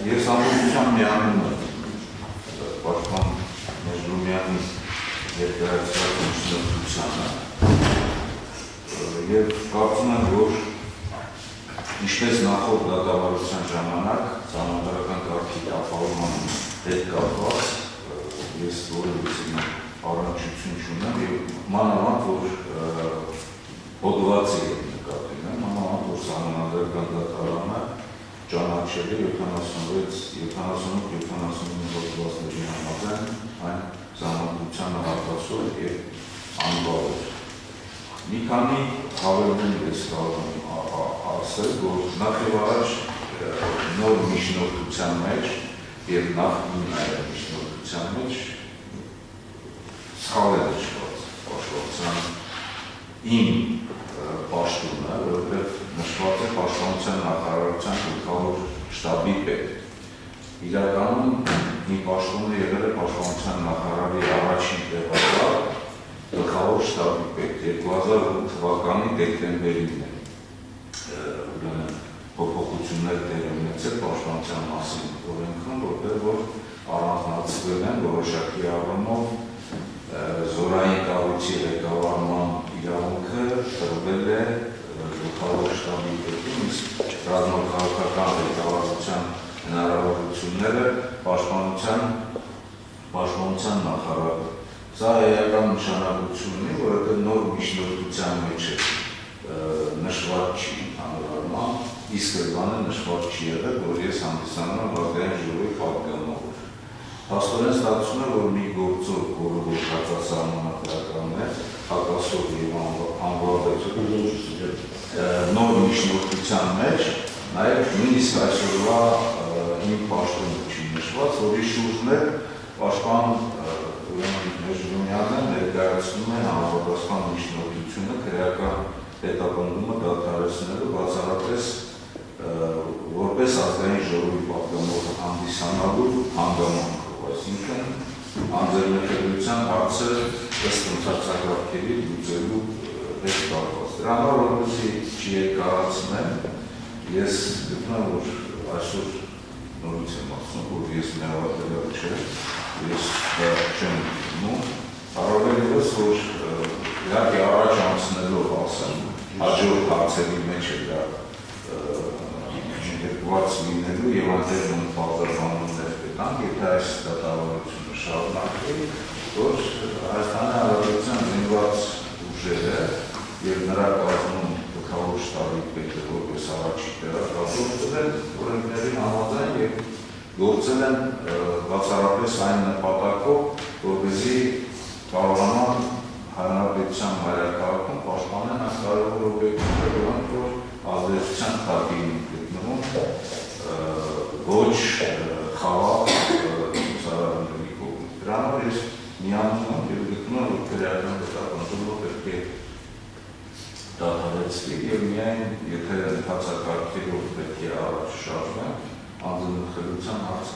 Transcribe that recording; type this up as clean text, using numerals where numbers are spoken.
Ես ամբողջությամբ միանում եմ պաշտպան Մեժրումյանի երկրացիական միջնորդությանը և կարծում եմ, որ ինչպես նախորդ դատավարության ժամանակ ծանոթական կարգի ապահովման հետ կապված ես որևիցե առնչություն չունեմ և մանավանդ, որ հոդվածի հետ նկատի ունեմ, մանավանդ, որ Սահմանադրական դատարանը ճանաչել է 78-79 հոդվածների համաձայն այն Սահմանադրությանը հակասող և անբավար։ Մի քանի հավելումներ ես կարող եմ ասել, որ նախ և առաջ նոր միջնորդության մեջ և նախկին միջնորդության մեջ սխալ է նշված իմ պաշտոնը, որովհետև նշված է պաշտպանության նախարարության գլխավոր շտաբի պետ։ Իրականում իմ պաշտոնը եղել է պաշտպանության նախարարի առաջին տեղակալ գլխավոր շտաբի պետ 2008 թվականի դեկտեմբերին է փոփոխություններ դեր ունեցել պաշտպանության մասին օրենքում, որտեղ որ առանձնացվել են որոշակի առումով զորային կառույցի ղեկավարման իրավունքը տրվել է գլխավոր շտաբի պետին, իսկ ռազմաքաղաքական ղեկավարության հնարավորությունները պաշտպանության նախարարը։ Սա էական նշանակություն ունի, որովհետև նոր միջնորդության մեջ է նշված չի հանրարման, իսկ բանը նշված չի եղել, որ ես հանդիսանում եմ ազգային ժողովի պատգամավոր։ Փաստորեն ստացվում է, որ մի գործով, որը որ հակասահմանադրական է, հակասող և անվավեր նոր միջնորդության մեջ, նաև նույնիսկ այսօրվա իմ պաշտոնը չի նշված, որի շուրջն է պաշտպան Մեժրումյանը ներկայացնում է համապատասխան միջնորդությունը քրեական հետապնդումը դադարեցնելու բացառապես որպես ազգային ժողովի պատգամավոր հանդիսանալու հանգամանքով, այսինքն անձեռնքելիության հարցը ըստ ընթացակարգերի լուծելու հետ կապված։ Դրա համար որպեսզի չերկարացնեմ, ես գտնում եմ, որ այսօր նորից եմ ասում, որ ես միավորվել չէ, ես չեմ գտնում, առավել ևս, որ իհարկե առաջ անցնելով ասեմ, հաջորդ հարցերի մեջ է դա ներկված լինելու և այնտեղ պարտավորություններ կտանք, եթե այս դատավարությունը շարունակվի, որ Հայաստանի Հանրապետության զինված ուժերը և նրա կազմում գլխավոր շտաբի պետը որպես առաջին տեղակալ գործել են օրենքների համաձայն և գործել են բացառապես այն նպատակով, որպեսզի կարողանան Հանրապետության մայրաքաղաքում պաշտպանել այս կարևոր օբյեկտները, որոնք որ ազդեցության տակ էին գտնվում ոչ խաղաղ ցուցարարների կողմից։ Դրա համար ես միանում եմ և գտնում եմ, որ քրեական հետապնդումը պետք է դադարեցվի և միայն եթե ընթացակարգերով պետք է առաջ շարժվենք, անձնախելության հարցը